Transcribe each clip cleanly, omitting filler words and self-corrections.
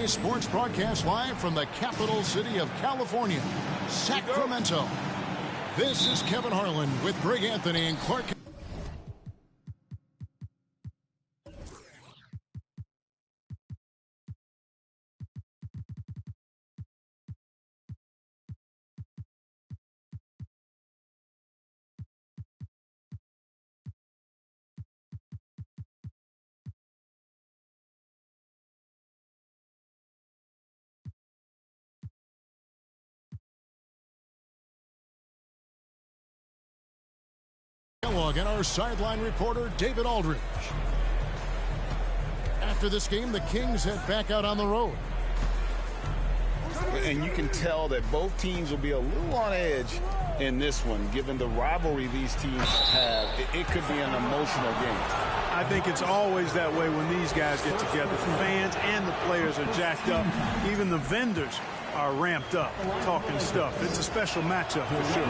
Sports broadcast live from the capital city of California, Sacramento. This is Kevin Harlan with Greg Anthony and Clark. And our sideline reporter, David Aldridge. After this game, the Kings head back out on the road. And you can tell that both teams will be a little on edge in this one, given the rivalry these teams have. It could be an emotional game. I think it's always that way when these guys get together. The fans and the players are jacked up. Even the vendors are ramped up, talking stuff. It's a special matchup for sure.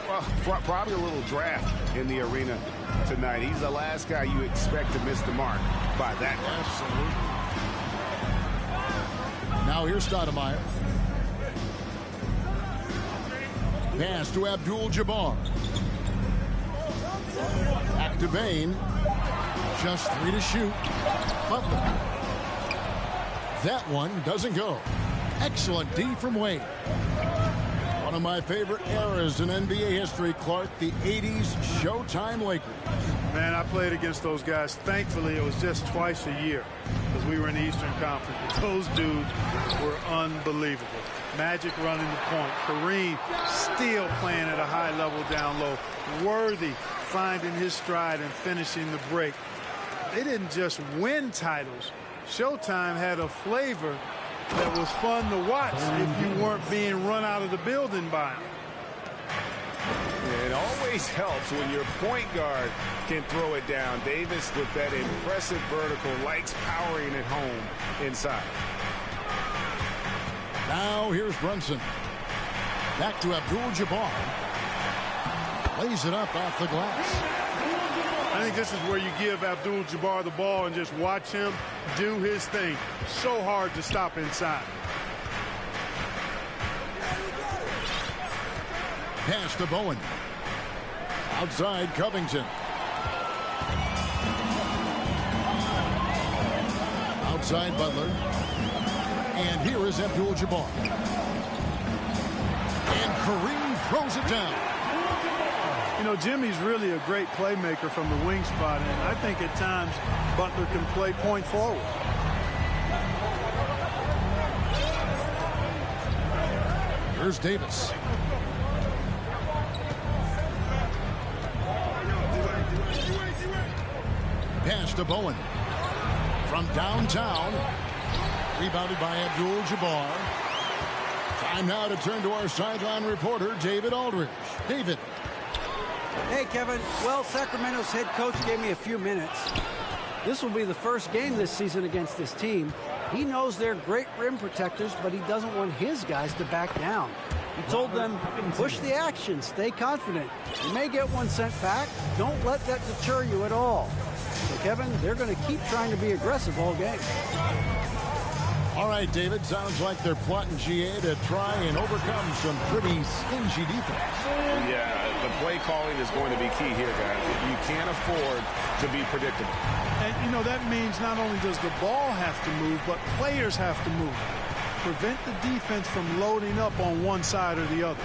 Well, probably a little draft in the arena tonight. He's the last guy you expect to miss the mark by that much. Absolutely. Now here's Stoudemire. Pass to Abdul-Jabbar. Back to Bane. Just 3 to shoot. Butler. That one doesn't go. Excellent D from Wade. One of my favorite eras in NBA history, Clark, the 80s Showtime Lakers. Man, I played against those guys. Thankfully, it was just twice a year because we were in the Eastern Conference. But those dudes were unbelievable. Magic running the point. Kareem still playing at a high level down low. Worthy finding his stride and finishing the break. They didn't just win titles. Showtime had a flavor that was fun to watch if you weren't being run out of the building by them. It always helps when your point guard can throw it down. Davis, with that impressive vertical, likes powering it home inside. Now here's Brunson. Back to Abdul-Jabbar. Lays it up off the glass. I think this is where you give Abdul-Jabbar the ball and just watch him do his thing. So hard to stop inside. Pass to Bowen. Outside Covington. Outside Butler. And here is Abdul-Jabbar. And Kareem throws it down. You know, Jimmy's really a great playmaker from the wing spot, and I think at times Butler can play point forward. Here's Davis. Pass to Bowen. From downtown. Rebounded by Abdul-Jabbar. Time now to turn to our sideline reporter, David Aldridge. David. Hey, Kevin. Well, Sacramento's head coach gave me a few minutes. This will be the first game this season against this team. He knows they're great rim protectors, but he doesn't want his guys to back down. He told them, push the action, stay confident. You may get one sent back. Don't let that deter you at all. So, Kevin, they're going to keep trying to be aggressive all game. All right, David, sounds like they're plotting GA to try and overcome some pretty stingy defense. Yeah, the play calling is going to be key here, guys. You can't afford to be predictable. And, you know, that means not only does the ball have to move, but players have to move. Prevent the defense from loading up on one side or the other.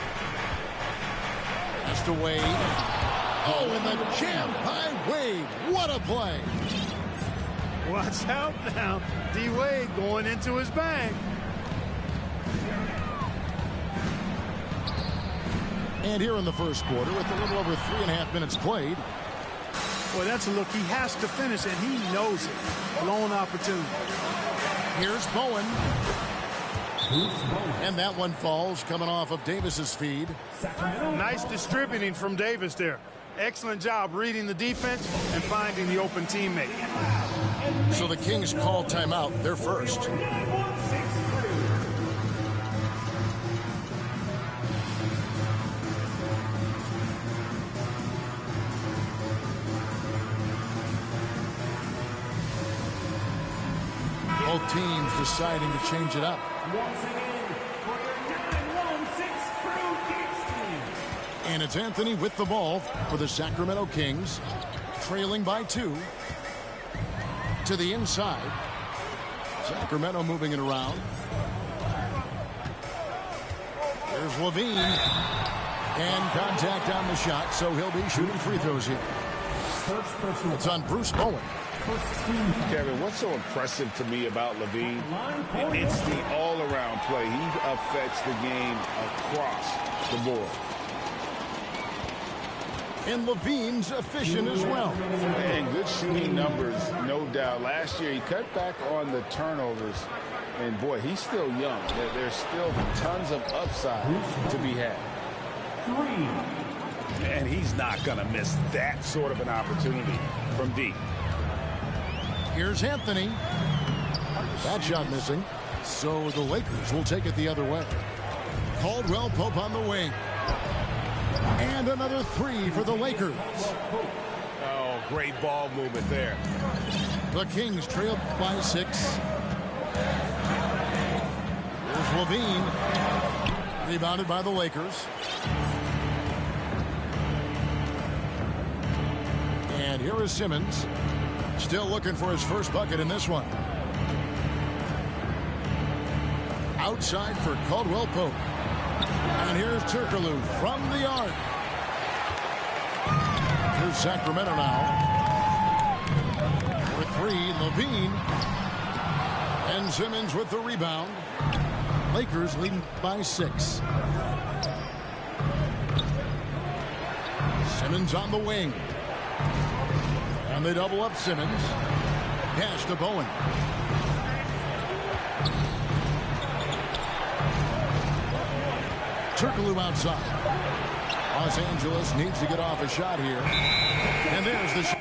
That's to Wade. Oh, and the jam by Wade. What a play. Watch out now. D-Wade going into his bag. And here in the first quarter, with a little over 3.5 minutes played. Well, that's a look he has to finish, and he knows it. Lone opportunity. Here's Bowen. And that one falls, coming off of Davis's feed. Nice distributing from Davis there. Excellent job reading the defense and finding the open teammate. So the Kings call timeout. They're first. Both teams deciding to change it up. Once again, for your 9-1-6 Crew Kings team. And it's Anthony with the ball for the Sacramento Kings, trailing by 2. To the inside. Sacramento moving it around. There's Levine. And contact on the shot, so he'll be shooting free throws here. It's on Bruce Bowen. Kevin, what's so impressive to me about Levine? It's the all-around play. He affects the game across the board. And Levine's efficient as well. And good shooting numbers, no doubt. Last year, he cut back on the turnovers. And, boy, he's still young. There's still tons of upside to be had. And he's not going to miss that sort of an opportunity from deep. Here's Anthony. That shot missing. So the Lakers will take it the other way. Caldwell Pope on the wing. And another 3 for the Lakers. Oh, great ball movement there. The Kings trail by 6. There's Levine. Rebounded by the Lakers. And here is Simmons. Still looking for his first bucket in this one. Outside for Caldwell Pope. And here's Turkoglu from the arc. Here's Sacramento now. For 3, Levine. And Simmons with the rebound. Lakers leading by 6. Simmons on the wing. And they double up Simmons. Pass to Bowen. Turkoglu outside. Los Angeles needs to get off a shot here. And there's the shot.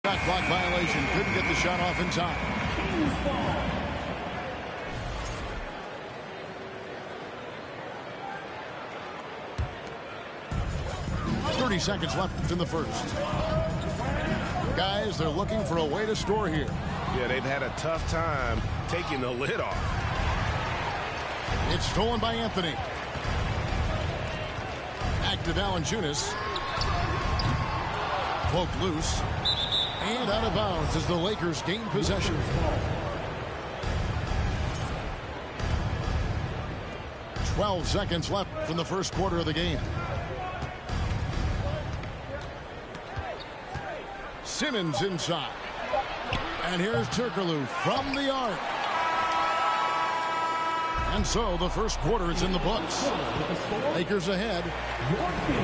Shot clock violation. Couldn't get the shot off in time. 30 seconds left in the first. Guys, they're looking for a way to score here. Yeah, they've had a tough time taking the lid off. It's stolen by Anthony. Back to Valanciunas. Poked loose. And out of bounds as the Lakers gain possession. "12 seconds left in the first quarter of the game. Simmons inside. And here's Turkoglu from the arc. And so the first quarter is in the books. Lakers ahead.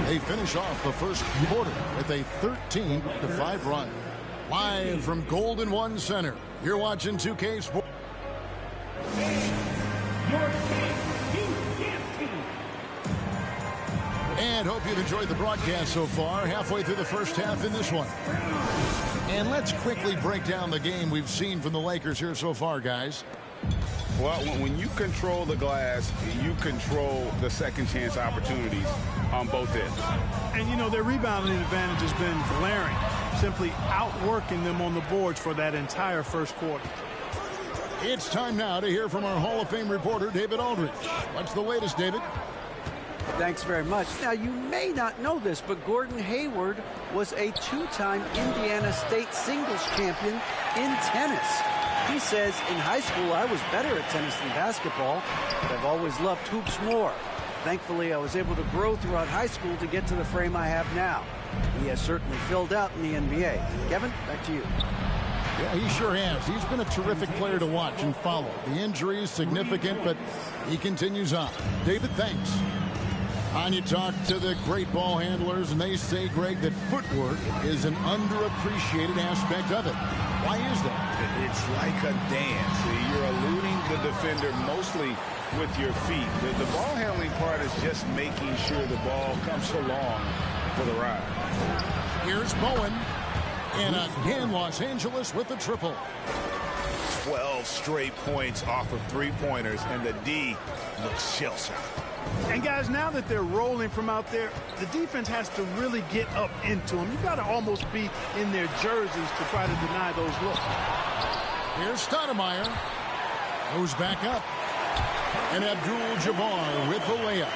They finish off the first quarter with a 13-5 run. Live from Golden One Center, you're watching 2K Sports. And hope you've enjoyed the broadcast so far. Halfway through the first half in this one. And let's quickly break down the game we've seen from the Lakers here so far, guys. Well, when you control the glass, you control the second chance opportunities on both ends. And, you know, their rebounding advantage has been glaring, simply outworking them on the boards for that entire first quarter. It's time now to hear from our Hall of Fame reporter, David Aldridge. What's the latest, David? Thanks very much. Now, you may not know this, but Gordon Hayward was a 2-time Indiana State singles champion in tennis. He says, in high school, I was better at tennis than basketball, but I've always loved hoops more. Thankfully, I was able to grow throughout high school to get to the frame I have now. He has certainly filled out in the NBA. Kevin, back to you. Yeah, he sure has. He's been a terrific player to watch and follow. The injury is significant, but he continues on. David, thanks. On you talk to the great ball handlers, and they say, Greg, that footwork is an underappreciated aspect of it. Why is that? It's like a dance. You're eluding the defender mostly with your feet. The ball handling part is just making sure the ball comes along for the ride. Here's Bowen. And again, Los Angeles with the triple. 12 straight points off of three-pointers, and the D looks shell-shocked. And guys, now that they're rolling from out there, the defense has to really get up into them. You've got to almost be in their jerseys to try to deny those looks. Here's Stoudemire. Goes back up. And Abdul-Jabbar with the layup.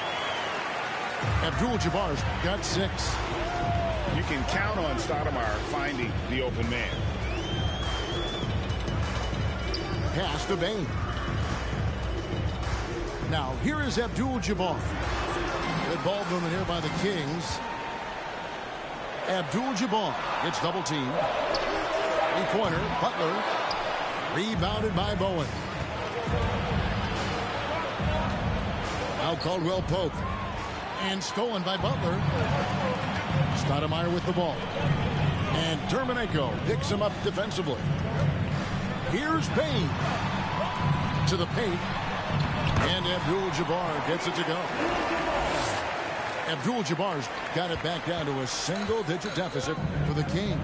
Abdul-Jabbar's got 6. You can count on Stoudemire finding the open man. Pass to Bane. Now, here is Abdul-Jabbar. Good ball movement here by the Kings. Abdul-Jabbar gets double teamed. 3-pointer, Butler. Rebounded by Bowen. Now Caldwell Pope. And stolen by Butler. Stoudemire with the ball. And Terminenko picks him up defensively. Here's Bane. To the paint. And Abdul-Jabbar gets it to go. Abdul-Jabbar's got it back down to a single-digit deficit for the Kings.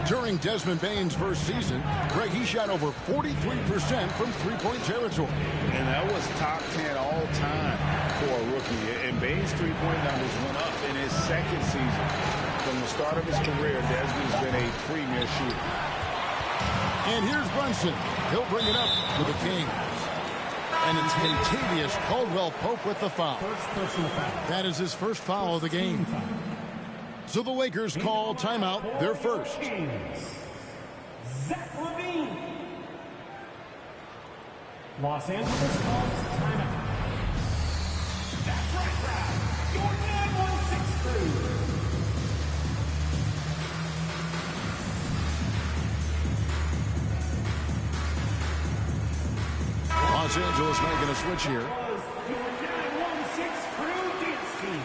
During Desmond Bane's first season, Greg, he shot over 43% from three-point territory. And that was top 10 all-time for a rookie. And Bane's three-point numbers went up in his second season. From the start of his career, Desmond's been a premier shooter. And here's Brunson. He'll bring it up for the Kings. And it's Kentavious Caldwell-Pope with the foul. That is his first foul of the game. So the Lakers call timeout, their first. Zach LaVine. Los Angeles calls timeout. That's right, Brad. Your 916 crew. Los Angeles making a switch here. Your 916 crew dance team.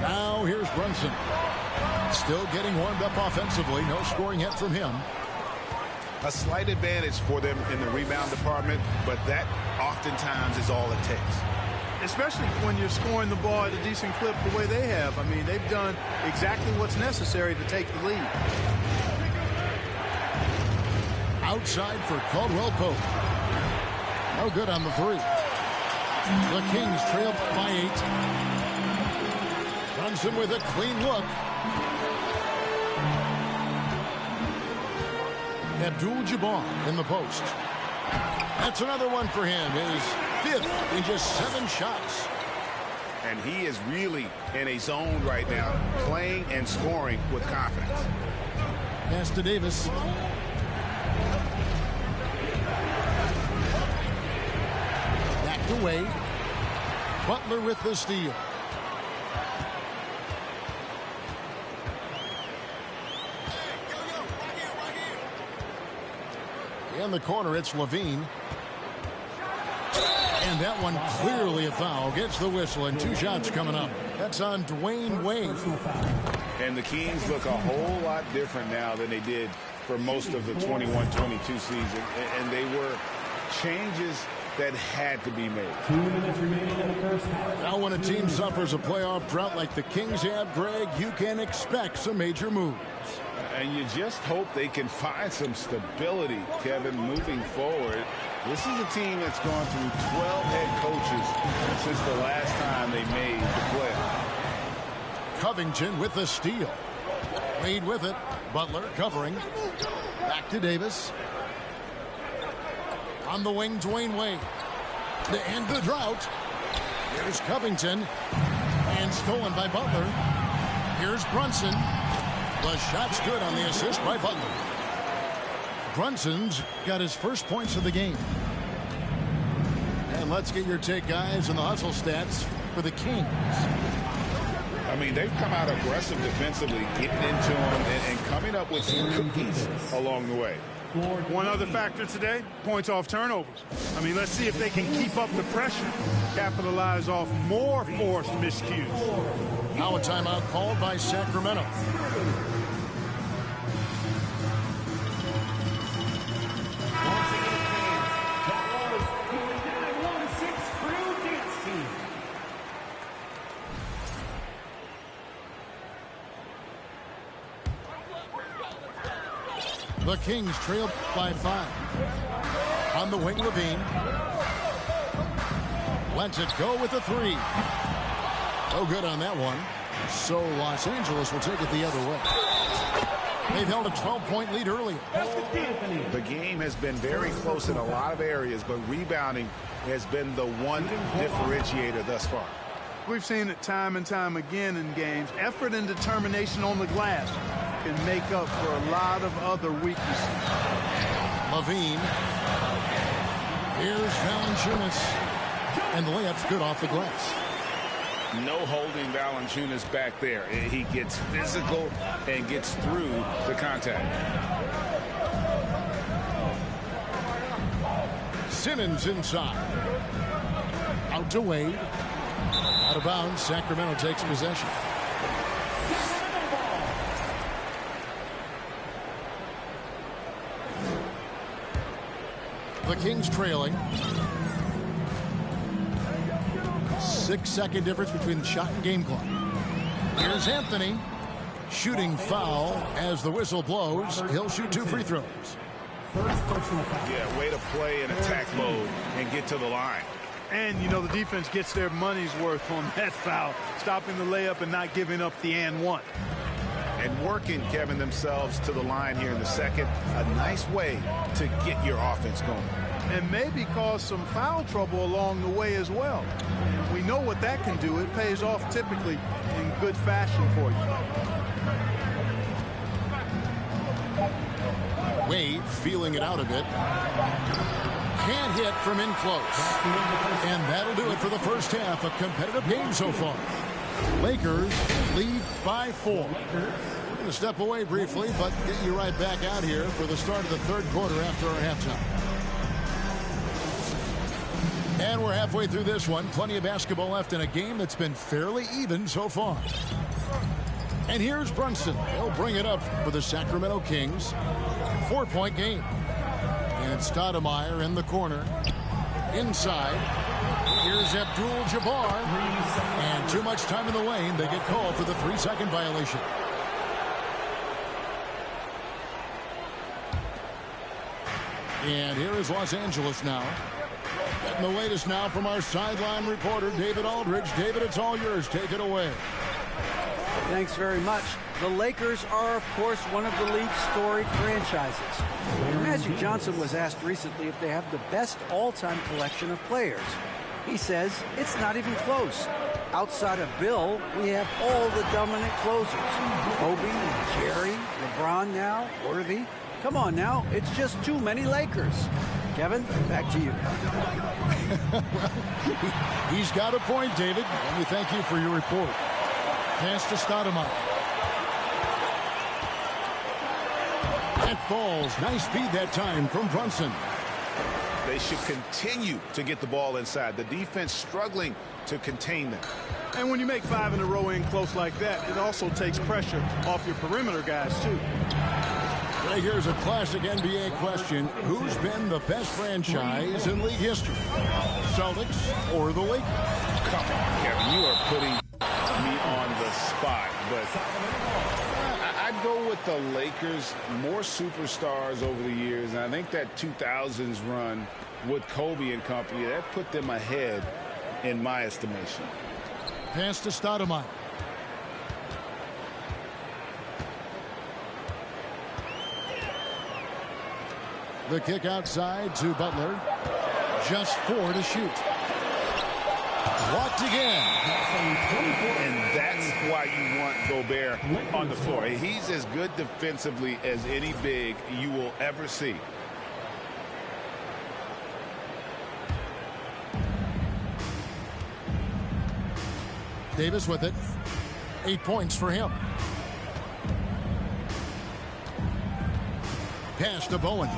Now here's Brunson. Still getting warmed up offensively. No scoring yet from him. A slight advantage for them in the rebound department, but that oftentimes is all it takes. Especially when you're scoring the ball at a decent clip the way they have. I mean, they've done exactly what's necessary to take the lead. Outside for Caldwell Pope. No good on the three. The Kings trail by 8. Brunson with a clean look. Abdul-Jabbar in the post. That's another one for him. His 5th in just 7 shots. And he is really in a zone right now, playing and scoring with confidence. Pass to Davis. Back to Wade. Butler with the steal. In the corner, it's LaVine. And that one clearly a foul. Gets the whistle, and 2 shots coming up. That's on Dwayne Wade. And the Kings look a whole lot different now than they did for most of the 21-22 season. And they were changes that had to be made. 2 minutes remaining in the first half. Now when a team suffers a playoff drought like the Kings have, Greg, you can expect some major moves. And you just hope they can find some stability, Kevin, moving forward. This is a team that's gone through 12 head coaches since the last time they made the playoffs. Covington with the steal. Wade with it. Butler covering. Back to Davis. On the wing, Dwayne Wade. To end the drought. Here's Covington. And stolen by Butler. Here's Brunson. The shot's good on the assist by Butler. Brunson's got his first points of the game. And let's get your take, guys, on the hustle stats for the Kings. I mean, they've come out aggressive defensively, getting into them and coming up with some cookies along the way. One other factor today, points off turnovers. I mean, let's see if they can keep up the pressure, capitalize off more forced miscues. Now a timeout called by Sacramento. Once again, fans, that was your 916 crew dance team. The Kings trail by 5. On the wing, Levine. Lets it go with the 3. No good on that one. So Los Angeles will take it the other way. They've held a 12-point lead earlier. The game has been very close in a lot of areas, but rebounding has been the one differentiator thus far. We've seen it time and time again in games. Effort and determination on the glass can make up for a lot of other weaknesses. Levine. Here's Valanciunas. And the layup's good off the glass. No holding Valanciunas back there. He gets physical and gets through the contact. Simmons inside. Out to Wade. Out of bounds. Sacramento takes possession. The Kings trailing. 6-second difference between the shot and game clock. Here's Anthony. Shooting foul as the whistle blows. He'll shoot 2 free throws. Yeah, way to play in attack mode and get to the line. And, you know, the defense gets their money's worth on that foul, stopping the layup and not giving up the and one. And working, Kevin, themselves to the line here in the second. A nice way to get your offense going. And maybe cause some foul trouble along the way as well. We know what that can do. It pays off typically in good fashion for you. Wade feeling it out a bit. Can't hit from in close. And that'll do it for the first half. A competitive game so far. Lakers lead by 4. We're going to step away briefly, but get you right back out here for the start of the third quarter after our halftime. And we're halfway through this one. Plenty of basketball left in a game that's been fairly even so far. And here's Brunson. He'll bring it up for the Sacramento Kings. 4-point game. And Stoudemire in the corner. Inside. Here's Abdul-Jabbar. And too much time in the lane. They get called for the 3-second violation. And here is Los Angeles now. Getting the latest now from our sideline reporter, David Aldridge. David, it's all yours. Take it away. Thanks very much. The Lakers are, of course, one of the league's storied franchises. Magic Johnson was asked recently if they have the best all-time collection of players. He says it's not even close. Outside of Bill, we have all the dominant closers. Kobe, Jerry, LeBron now, Worthy. Come on now, it's just too many Lakers. Kevin, back to you. Well, he's got a point, David. Let me thank you for your report. Pass to Stoudemire. That falls. Nice feed that time from Brunson. They should continue to get the ball inside. The defense struggling to contain them. And when you make 5 in a row in close like that, it also takes pressure off your perimeter guys, too. Hey, here's a classic NBA question. Who's been the best franchise in league history? Celtics or the Lakers? Come on, Kevin. You are putting me on the spot. But I'd go with the Lakers. More superstars over the years. And I think that 2000s run with Kobe and company, that put them ahead in my estimation. Pass to Stoudemire. The kick outside to Butler. Just 4 to shoot. Blocked again. And that's why you want Gobert on the floor. He's as good defensively as any big you will ever see. Davis with it. 8 points for him. Pass to Bowen.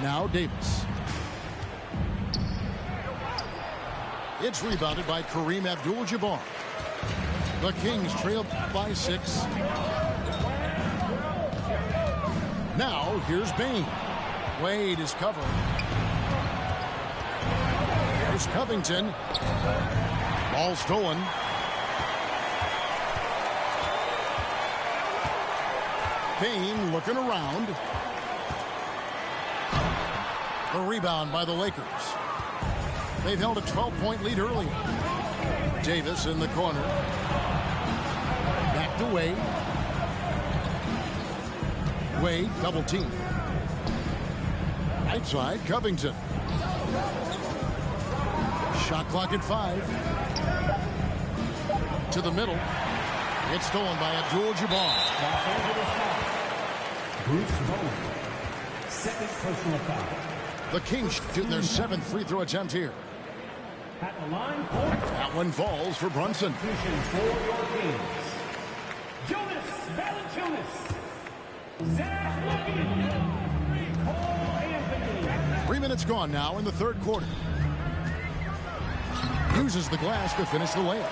Now Davis. It's rebounded by Kareem Abdul-Jabbar. The Kings trail by 6. Now here's Bane. Wade is covered. Here's Covington. Ball stolen. Payne looking around. A rebound by the Lakers. They've held a 12-point lead earlier. Davis in the corner. Back to Wade. Wade double team. Right side, Covington. Shot clock at 5. To the middle. It's stolen by Abdul-Jabbar. Los Angeles foul. Bruce Bowen. Second personal foul. The Kings shooting their 7th free throw attempt here. At the line for That one falls for Brunson. substitution for your Kings. Jonas Valanciunas. Zach Levine. Cole Anthony. 3 minutes gone now in the third quarter. Uses the glass to finish the layup.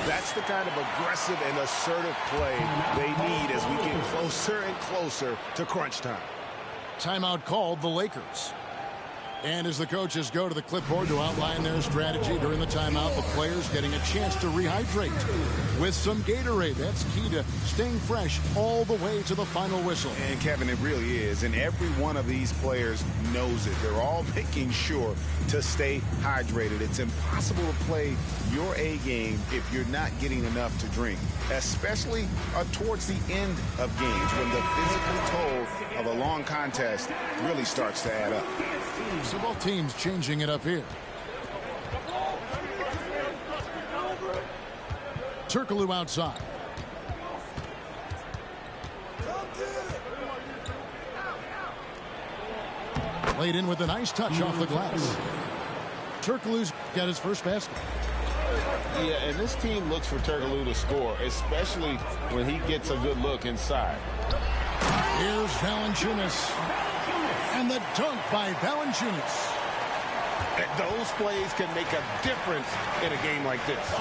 That's the kind of aggressive and assertive play they need as we get closer and closer to crunch time. Timeout called the Lakers. And as the coaches go to the clipboard to outline their strategy during the timeout, the players getting a chance to rehydrate with some Gatorade. That's key to staying fresh all the way to the final whistle. And Kevin, it really is. And every one of these players knows it. They're all making sure to stay hydrated. It's impossible to play your A game if you're not getting enough to drink, especially towards the end of games when the physical toll of a long contest really starts to add up. So both teams changing it up here. Turkoglu outside. Laid in with a nice touch off the glass. Turkoglu's got his first basket. Yeah, and this team looks for Turkoglu to score, especially when he gets a good look inside. Here's Valanciunas. And the dunk by Valanciunas. Those plays can make a difference in a game like this.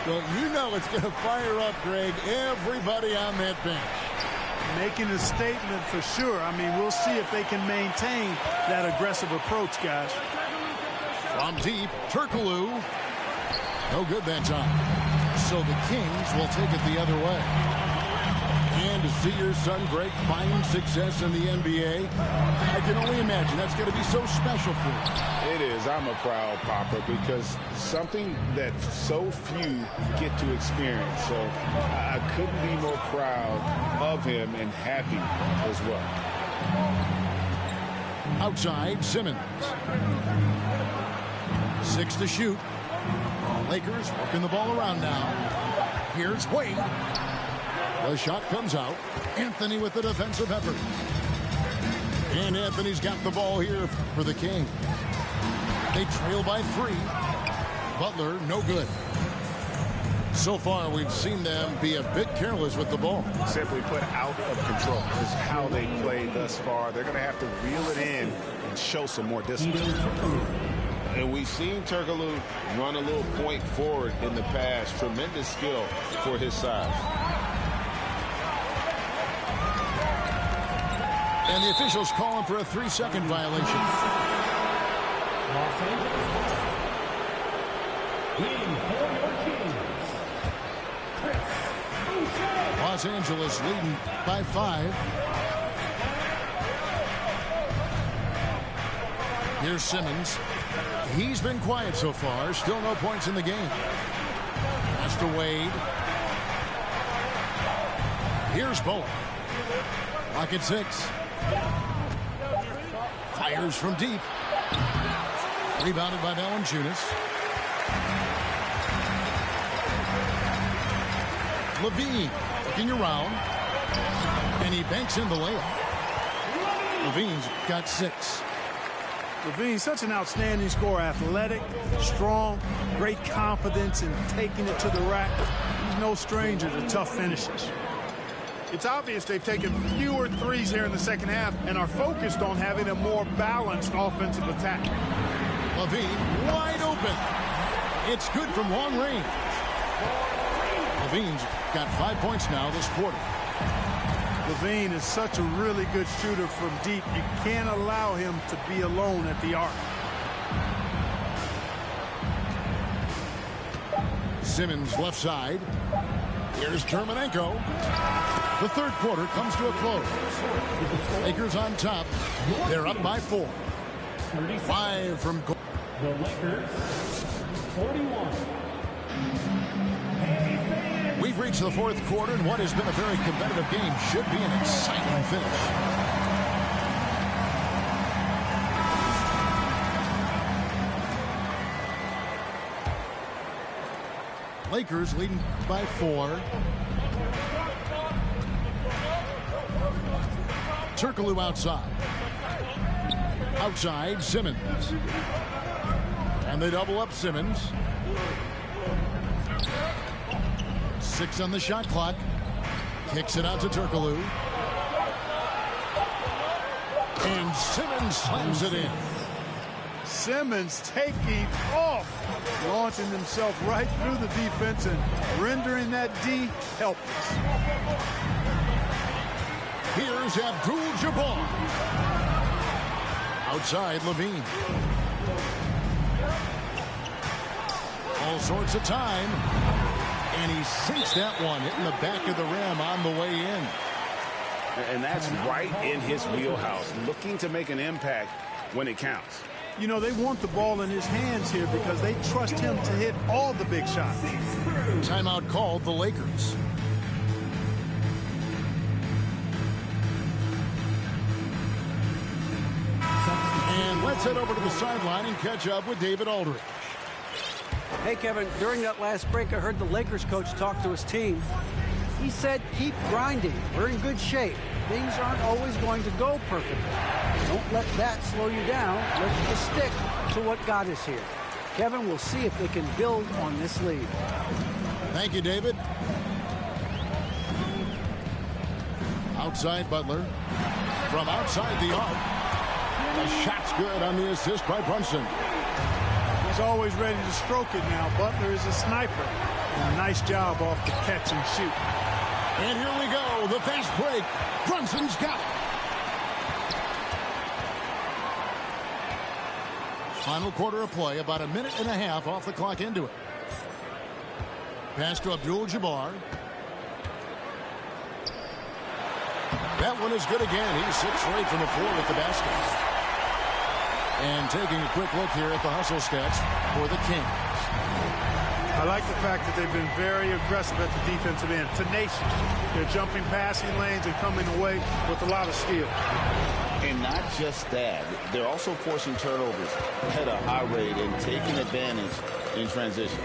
Well, you know it's going to fire up, Greg, everybody on that bench. Making a statement for sure. I mean, we'll see if they can maintain that aggressive approach, guys. From deep, Turkoglu. No good that time. So the Kings will take it the other way. And to see your son, Greg, find success in the NBA, I can only imagine that's going to be so special for him. It is. I'm a proud papa because something that so few get to experience. So I couldn't be more proud of him and happy as well. Outside, Simmons. 6 to shoot. Lakers working the ball around now. Here's Wade. The shot comes out. Anthony with the defensive effort. And Anthony's got the ball here for the Kings. They trail by 3. Butler, no good. So far, we've seen them be a bit careless with the ball. Simply put, out of control is how they played thus far. They're going to have to reel it in and show some more discipline. And we've seen Turkoglu run a little point forward in the past. Tremendous skill for his size. And the officials calling for a 3-second violation. Los Angeles leading for your Kings. Chris Boucher. Los Angeles leading by 5. Here's Simmons. He's been quiet so far. Still no points in the game. Pass to Wade. Here's Bowen. Clock at 6. Fires from deep. Rebounded by Valanciunas. Levine looking around. And he banks in the layup. Levine's got 6. Levine, such an outstanding scorer, athletic, strong, great confidence in taking it to the rack. He's no stranger to tough finishes. It's obvious they've taken fewer threes here in the second half and are focused on having a more balanced offensive attack. Levine wide open. It's good from long range. Levine's got 5 points now this quarter. Levine is such a really good shooter from deep. You can't allow him to be alone at the arc. Simmons left side. Here's Germanenko. The third quarter comes to a close. Lakers on top. They're up by 4. 5 from goal. The Lakers, 41. We've reached the fourth quarter, and what has been a very competitive game should be an exciting finish. Lakers leading by 4. Turkoglu outside. Outside, Simmons. And they double up Simmons. 6 on the shot clock. Kicks it out to Turkoglu. And Simmons slams it in. Simmons taking off, launching himself right through the defense and rendering that D helpless. Here's Abdul-Jabbar. Outside, Levine. All sorts of time. And he sinks that one, hitting the back of the rim on the way in. And that's right in his wheelhouse, looking to make an impact when it counts. You know, they want the ball in his hands here because they trust him to hit all the big shots. Timeout called the Lakers. And let's head over to the sideline and catch up with David Aldridge. Hey, Kevin, during that last break, I heard the Lakers coach talk to his team. He said, keep grinding. We're in good shape. Things aren't always going to go perfectly. Don't let that slow you down. Let's just stick to what got us here. Kevin, we'll see if they can build on this lead. Thank you, David. Outside Butler. From outside the arc. The shot's good on the assist by Brunson. He's always ready to stroke it now. Butler is a sniper. And a nice job off the catch and shoot. And here we go. The fast break. Brunson's got it. Final quarter of play. About a minute and a half off the clock into it. Pass to Abdul-Jabbar. That one is good again. He's 6 straight from the floor with the basket. And taking a quick look here at the hustle stats for the Kings. I like the fact that they've been very aggressive at the defensive end. Tenacious. They're jumping passing lanes and coming away with a lot of skill. And not just that, they're also forcing turnovers at a high rate and taking advantage in transition.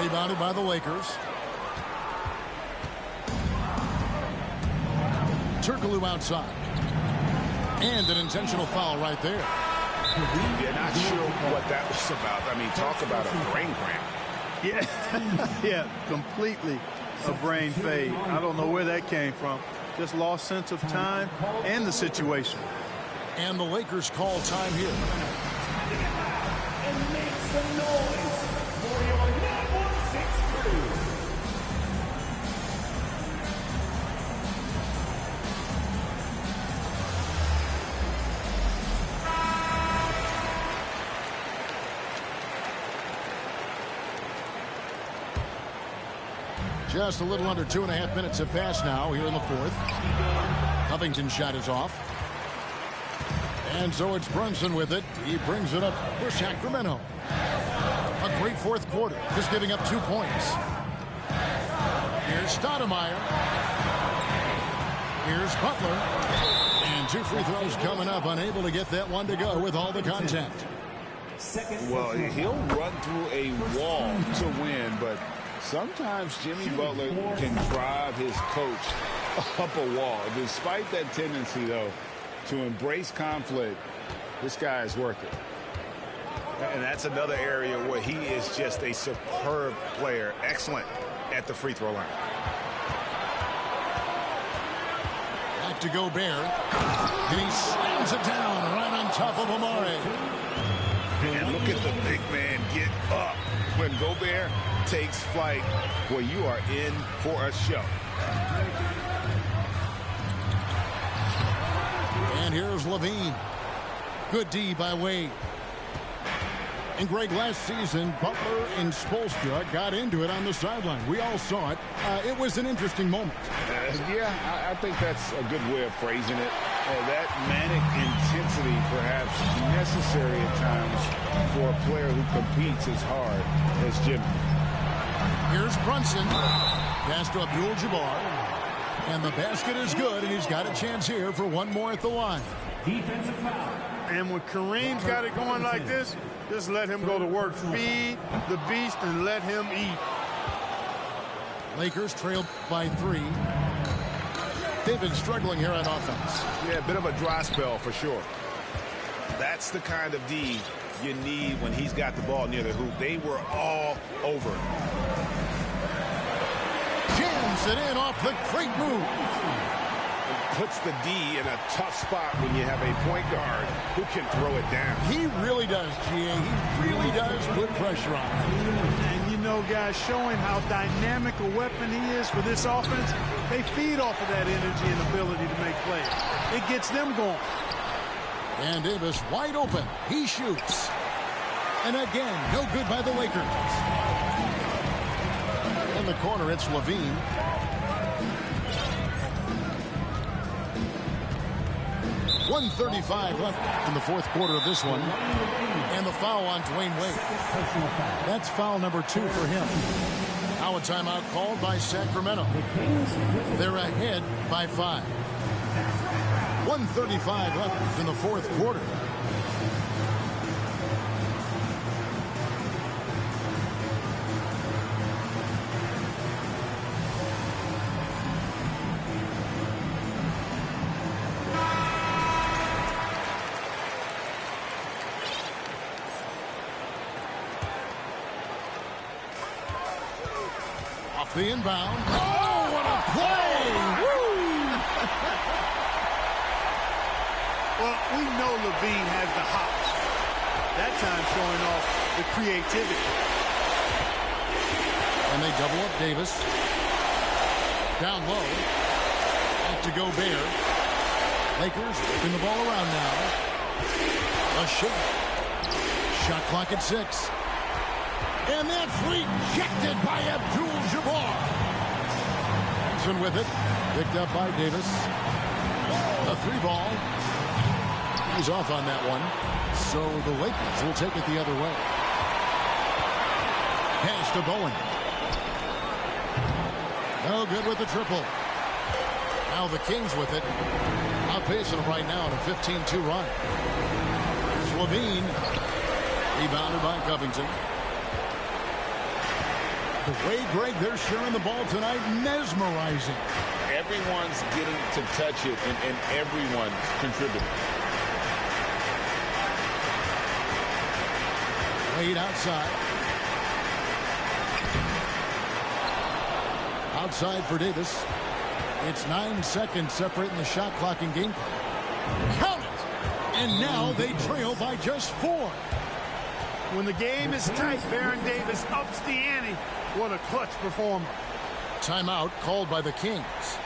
Rebounded by the Lakers. Turkoglu outside. And an intentional foul right there. You're not sure what that was about. I mean, talk about a brain cramp. Yeah, yeah, completely a brain fade. I don't know where that came from. Just lost sense of time and the situation. And the Lakers call time here. And make some noise for your number 6 crew. Just a little under 2.5 minutes have passed now here in the fourth. Covington's shot is off. And so it's Brunson with it. He brings it up for Sacramento. A great fourth quarter, just giving up 2 points. Here's Stoudemire. Here's Butler. And 2 free throws coming up, unable to get that one to go with all the contact. Well, he'll run through a wall to win, but sometimes Jimmy Butler can drive his coach up a wall. Despite that tendency, though, to embrace conflict, this guy is worth it. And that's another area where he is just a superb player. Excellent at the free throw line. Back to Gobert. And he slams it down right on top of Amare. And look at the big man get up. When Gobert takes flight, well, you are in for a show. And here's Levine. Good D by Wade. And Greg, last season, Butler and Spoelstra got into it on the sideline. We all saw it. It was an interesting moment. Yeah, I think that's a good way of phrasing it. That manic intensity perhaps necessary at times for a player who competes as hard as Jimmy. Here's Brunson. Pass to Abdul-Jabbar. And the basket is good, and he's got a chance here for one more at the line. Defensive foul. And when Kareem's got it going like this, just let him go to work. Feed the beast and let him eat. Lakers trail by 3. They've been struggling here on offense. Yeah, a bit of a dry spell for sure. That's the kind of D you need when he's got the ball near the hoop. They were all over. Jams it in off the great move. Puts the D in a tough spot when you have a point guard who can throw it down. He really does, GA. He really does put pressure on him. And you know, guys, showing how dynamic a weapon he is for this offense, they feed off of that energy and ability to make plays. It gets them going. And Davis wide open. He shoots. And again, no good by the Lakers. In the corner, it's Levine. .135 left in the fourth quarter of this one. And the foul on Dwayne Wade. That's foul number 2 for him. Now a timeout called by Sacramento. They're ahead by 5. 1:35 left in the fourth quarter. Off the inbound. Oh, what a play! Woo! Well, we know Levine has the hops. That time showing off the creativity. And they double up Davis. Down low. Back to Gobert. Lakers whipping the ball around now. A shot. Shot clock at 6. And that's rejected by Abdul-Jabbar. Thompson with it. Picked up by Davis. A 3-ball. He's off on that one. So the Lakers will take it the other way. Pass to Bowen. No good with the triple. Now the Kings with it. Outpacing them right now on a 15-2 run. Here's Levine. Rebounded by Covington. The way, Greg, they're sharing the ball tonight, mesmerizing. Everyone's getting to touch it, and everyone contributing. Wade outside. Outside for Davis. It's 9 seconds separating the shot clock and game clock. Count it! And now they trail by just 4. When the game is tight, Baron Davis ups the ante. What a clutch performer. Timeout called by the Kings.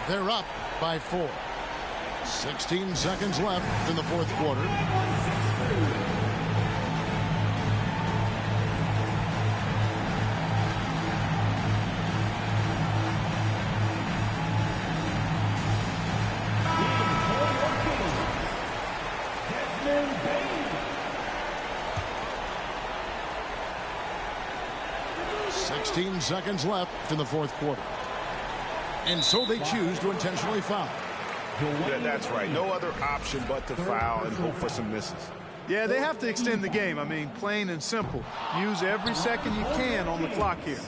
They're up by 4. 16 seconds left in the fourth quarter. Desmond Bane. 16 seconds left in the fourth quarter. And so they choose to intentionally foul. Yeah, that's right. No other option but to foul and hope for some misses. Yeah, they have to extend the game. I mean, plain and simple. Use every second you can on the clock here.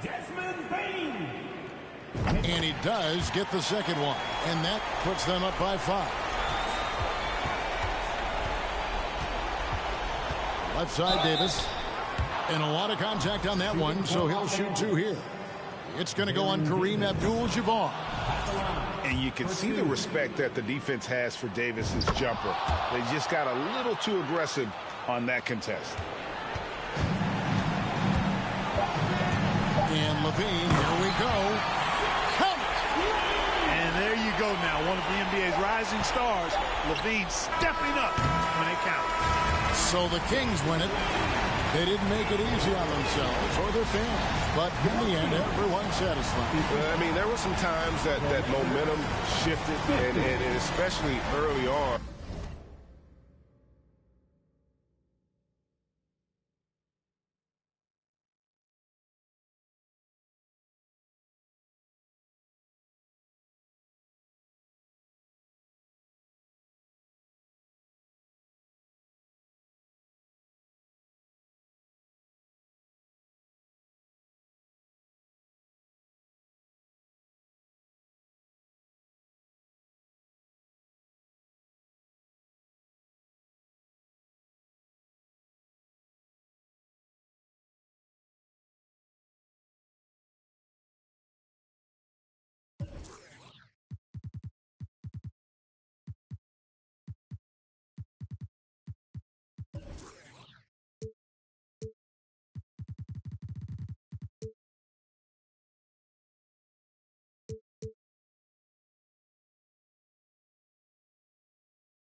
Desmond Bane. And he does get the second one. And that puts them up by 5. Left side, Davis. And a lot of contact on that one, so he'll shoot 2 here. It's going to go on Kareem Abdul-Jabbar. And you can see the respect that the defense has for Davis's jumper. They just got a little too aggressive on that contest. And Levine, here we go. Count! And there you go now. One of the NBA's rising stars, LaVine, stepping up when it counts. So the Kings win it. They didn't make it easy on themselves or their fans, but in the end, everyone's satisfied. I mean, there were some times that momentum shifted, and especially early on.